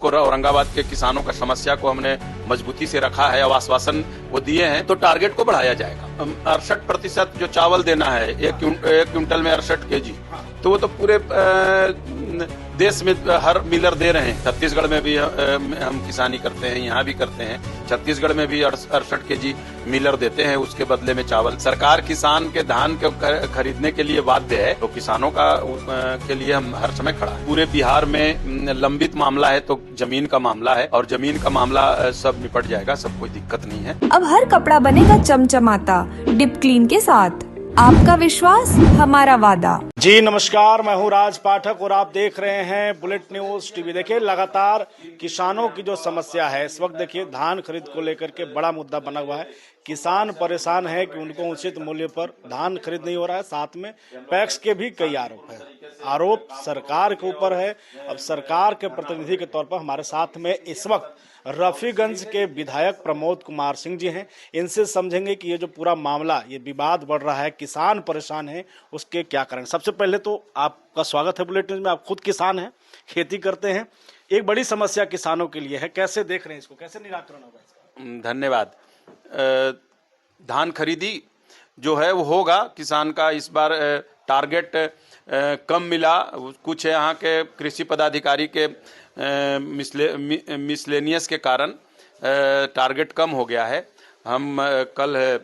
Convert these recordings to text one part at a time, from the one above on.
औरंगाबाद के किसानों का समस्या को हमने मजबूती से रखा है और आश्वासन वो दिए हैं, तो टारगेट को बढ़ाया जाएगा। 68% जो चावल देना है, एक क्विंटल में 68 kg, तो वो तो पूरे देश में हर मिलर दे रहे हैं। छत्तीसगढ़ में भी हम किसानी करते हैं, यहाँ भी करते हैं। छत्तीसगढ़ में भी 68 kg मिलर देते हैं, उसके बदले में चावल। सरकार किसान के धान के खरीदने के लिए बाध्य है, तो किसानों का के लिए हम हर समय खड़ा है। पूरे बिहार में लंबित मामला है तो जमीन का मामला है, और जमीन का मामला सब निपट जाएगा, सब कोई दिक्कत नहीं है। अब हर कपड़ा बनेगा चमचमाता डिप क्लीन के साथ। आपका विश्वास हमारा वादा। जी नमस्कार, मैं हूं राज पाठक और आप देख रहे हैं बुलेट न्यूज टीवी। देखिए, लगातार किसानों की जो समस्या है इस वक्त, देखिए धान खरीद को लेकर के बड़ा मुद्दा बना हुआ है। किसान परेशान है कि उनको उचित मूल्य पर धान खरीद नहीं हो रहा है। साथ में पैक्स के भी कई आरोप है। आरोप सरकार के ऊपर है। अब सरकार के प्रतिनिधि के तौर पर हमारे साथ में इस वक्त रफीगंज के विधायक प्रमोद कुमार सिंह जी हैं। इनसे समझेंगे कि ये जो पूरा मामला, ये विवाद बढ़ रहा है, किसान परेशान है, उसके क्या कारण। सबसे पहले तो आपका स्वागत है बुलेटिन में। आप खुद किसान हैं, खेती करते हैं। एक बड़ी समस्या किसानों के लिए है, कैसे देख रहे हैं इसको, कैसे निराकरण होगा इसका? धन्यवाद। धान खरीदी जो है वो होगा। किसान का इस बार टारगेट कम मिला। कुछ यहाँ के कृषि पदाधिकारी के मिसलेनियस के कारण टारगेट कम हो गया है। हम कल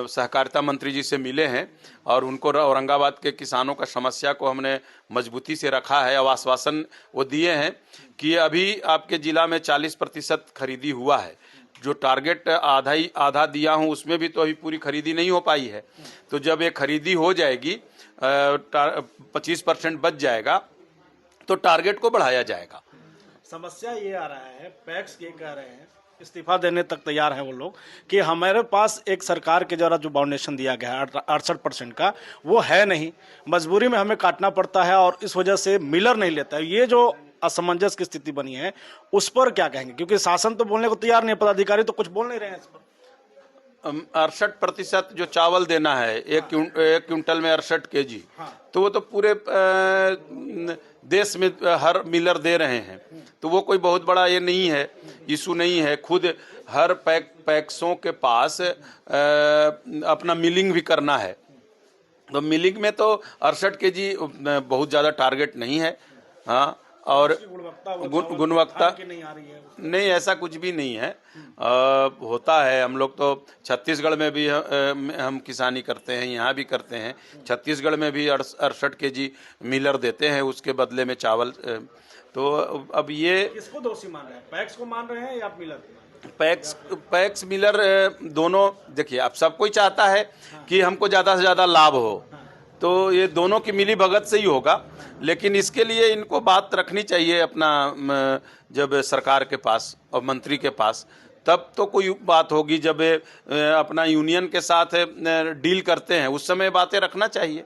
सहकारिता मंत्री जी से मिले हैं और उनको औरंगाबाद के किसानों का समस्या को हमने मजबूती से रखा है और आश्वासन वो दिए हैं कि अभी आपके जिला में 40% खरीदी हुआ है। जो टारगेट आधा दिया हूं, उसमें भी तो अभी पूरी खरीदी नहीं हो पाई है। तो जब ये खरीदी हो जाएगी, 25% बच जाएगा, तो टारगेट को बढ़ाया जाएगा। समस्या ये आ रहा है, पैक्स ये कह रहे हैं, इस्तीफा देने तक तैयार हैं वो लोग, कि हमारे पास एक सरकार के द्वारा जो बाउंडेशन दिया गया है 68% का, वो है नहीं। मजबूरी में हमें काटना पड़ता है और इस वजह से मिलर नहीं लेता है। ये जो असमंजस की स्थिति बनी है, उस पर क्या कहेंगे? क्योंकि शासन तो बोलने को तैयार नहीं है, पदाधिकारी तो कुछ बोल नहीं रहे हैं इस पर। 68% जो चावल देना है, एक क्विंटल में 68 kg, तो वो तो पूरे देश में हर मिलर दे रहे हैं। तो वो कोई बहुत बड़ा ये नहीं है, इशू नहीं है। खुद हर पैक्सों के पास अपना मिलिंग भी करना है। तो मिलिंग में तो 68 kg बहुत ज़्यादा टारगेट नहीं है। हाँ, और गुणवत्ता नहीं, ऐसा कुछ भी नहीं है। होता है, हम लोग तो छत्तीसगढ़ में भी हम किसानी करते हैं, यहाँ भी करते हैं। छत्तीसगढ़ में भी 68 kg मिलर देते हैं, उसके बदले में चावल। तो अब ये किसको दोषी मान रहे हैं? पैक्स को मान रहे हैं या मिलर? पैक्स मिलर दोनों। देखिए, अब सब कोई चाहता है कि हमको ज़्यादा से ज़्यादा लाभ हो, तो ये दोनों की मिली भगत से ही होगा। लेकिन इसके लिए इनको बात रखनी चाहिए अपना, जब सरकार के पास और मंत्री के पास, तब तो कोई बात होगी। जब अपना यूनियन के साथ डील करते हैं, उस समय बातें रखना चाहिए।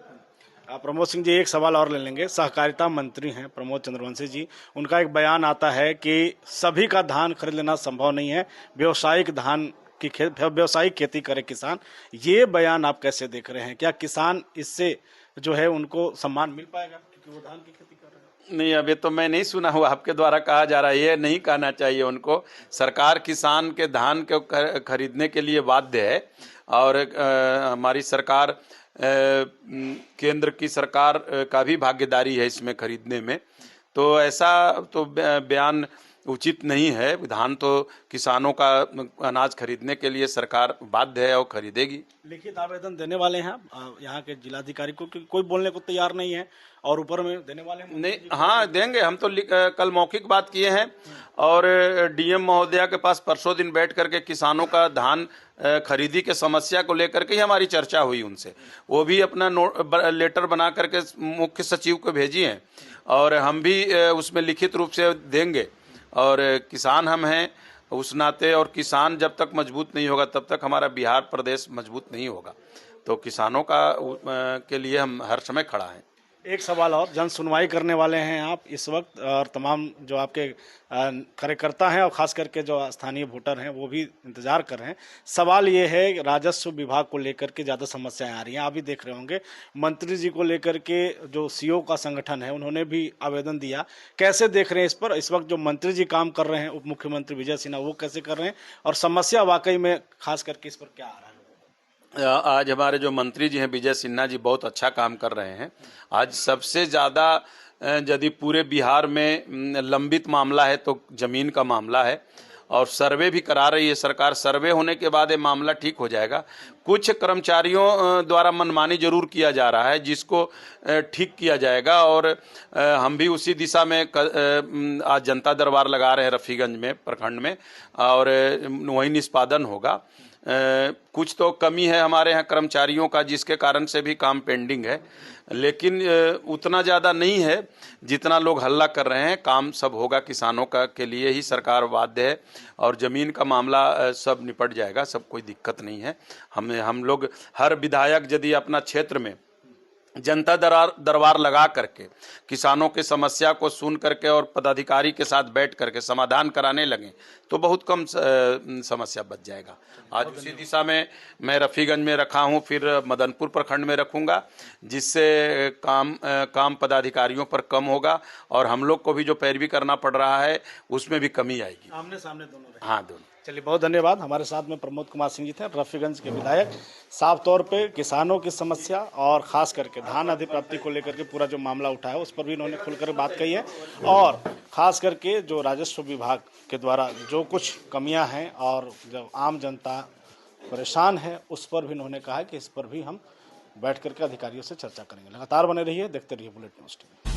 प्रमोद सिंह जी, एक सवाल और ले लेंगे। सहकारिता मंत्री हैं प्रमोद चंद्रवंशी जी, उनका एक बयान आता है कि सभी का धान खरीद लेना संभव नहीं है, व्यावसायिक धान की व्यावसायिक खेती करे किसान। ये बयान आप कैसे देख रहे हैं? क्या किसान इससे जो है उनको सम्मान मिल पाएगा क्योंकि वो धान की खेती कर रहे हैं? नहीं, अभी तो मैं नहीं सुना हुआ आपके द्वारा कहा जा रहा है। ये नहीं कहना चाहिए उनको। सरकार किसान के धान को खरीदने के लिए बाध्य है, और हमारी सरकार, केंद्र की सरकार का भी भागीदारी है इसमें खरीदने में। तो ऐसा तो बयान उचित नहीं है। धान तो किसानों का अनाज खरीदने के लिए सरकार बाध्य है और खरीदेगी। लिखित आवेदन देने वाले हैं यहाँ के जिलाधिकारी को, क्योंकि कोई बोलने को तैयार नहीं है, और ऊपर में देने वाले हैं? नहीं, हाँ देंगे। हम तो कल मौखिक बात किए हैं, और डीएम महोदया के पास परसों दिन बैठ करके किसानों का धान खरीदी के समस्या को लेकर के ही हमारी चर्चा हुई उनसे। वो भी अपना लेटर बना करके मुख्य सचिव को भेजी हैं, और हम भी उसमें लिखित रूप से देंगे। और किसान हम हैं उस नाते, और किसान जब तक मजबूत नहीं होगा तब तक हमारा बिहार प्रदेश मजबूत नहीं होगा। तो किसानों का के लिए हम हर समय खड़ा हैं। एक सवाल और, जन सुनवाई करने वाले हैं आप इस वक्त, और तमाम जो आपके कार्यकर्ता हैं और खास करके जो स्थानीय वोटर हैं वो भी इंतजार कर रहे हैं। सवाल ये है कि राजस्व विभाग को लेकर के ज़्यादा समस्याएं आ रही हैं। आप भी देख रहे होंगे मंत्री जी को लेकर के जो सीओ का संगठन है उन्होंने भी आवेदन दिया। कैसे देख रहे हैं इस पर? इस वक्त जो मंत्री जी काम कर रहे हैं, उप मुख्यमंत्री विजय सिन्हा, वो कैसे कर रहे हैं, और समस्या वाकई में खास करके इस पर क्या आ रहा है? आज हमारे जो मंत्री जी हैं विजय सिन्हा जी बहुत अच्छा काम कर रहे हैं। आज सबसे ज़्यादा यदि पूरे बिहार में लंबित मामला है तो जमीन का मामला है, और सर्वे भी करा रही है सरकार। सर्वे होने के बाद ये मामला ठीक हो जाएगा। कुछ कर्मचारियों द्वारा मनमानी जरूर किया जा रहा है, जिसको ठीक किया जाएगा, और हम भी उसी दिशा में आज जनता दरबार लगा रहे हैं रफीगंज में प्रखंड में, और वही निष्पादन होगा। कुछ तो कमी है हमारे यहाँ कर्मचारियों का, जिसके कारण से भी काम पेंडिंग है, लेकिन उतना ज़्यादा नहीं है जितना लोग हल्ला कर रहे हैं। काम सब होगा, किसानों का के लिए ही सरकार बाध्य है, और ज़मीन का मामला सब निपट जाएगा, सब कोई दिक्कत नहीं है। हम लोग हर विधायक यदि अपना क्षेत्र में जनता दरबार लगा करके किसानों की समस्या को सुन करके और पदाधिकारी के साथ बैठ करके समाधान कराने लगे तो बहुत कम समस्या बच जाएगा। आज उसी दिशा में मैं रफीगंज में रखा हूं, फिर मदनपुर प्रखंड में रखूंगा, जिससे काम पदाधिकारियों पर कम होगा, और हम लोग को भी जो पैरवी करना पड़ रहा है उसमें भी कमी आएगी। आमने सामने दोनों रहे। हाँ, दोनों। चलिए, बहुत धन्यवाद। हमारे साथ में प्रमोद कुमार सिंह जी थे, रफीगंज के विधायक। साफ तौर पे किसानों की समस्या और खास करके धान अधिप्राप्ति को लेकर के पूरा जो मामला उठा है उस पर भी इन्होंने खुलकर बात कही है, और खास करके जो राजस्व विभाग के द्वारा जो कुछ कमियां हैं और जो आम जनता परेशान है उस पर भी इन्होंने कहा कि इस पर भी हम बैठ करके अधिकारियों से चर्चा करेंगे। लगातार बने रहिए, देखते रहिए बुलेटिन न्यूज़ टीवी।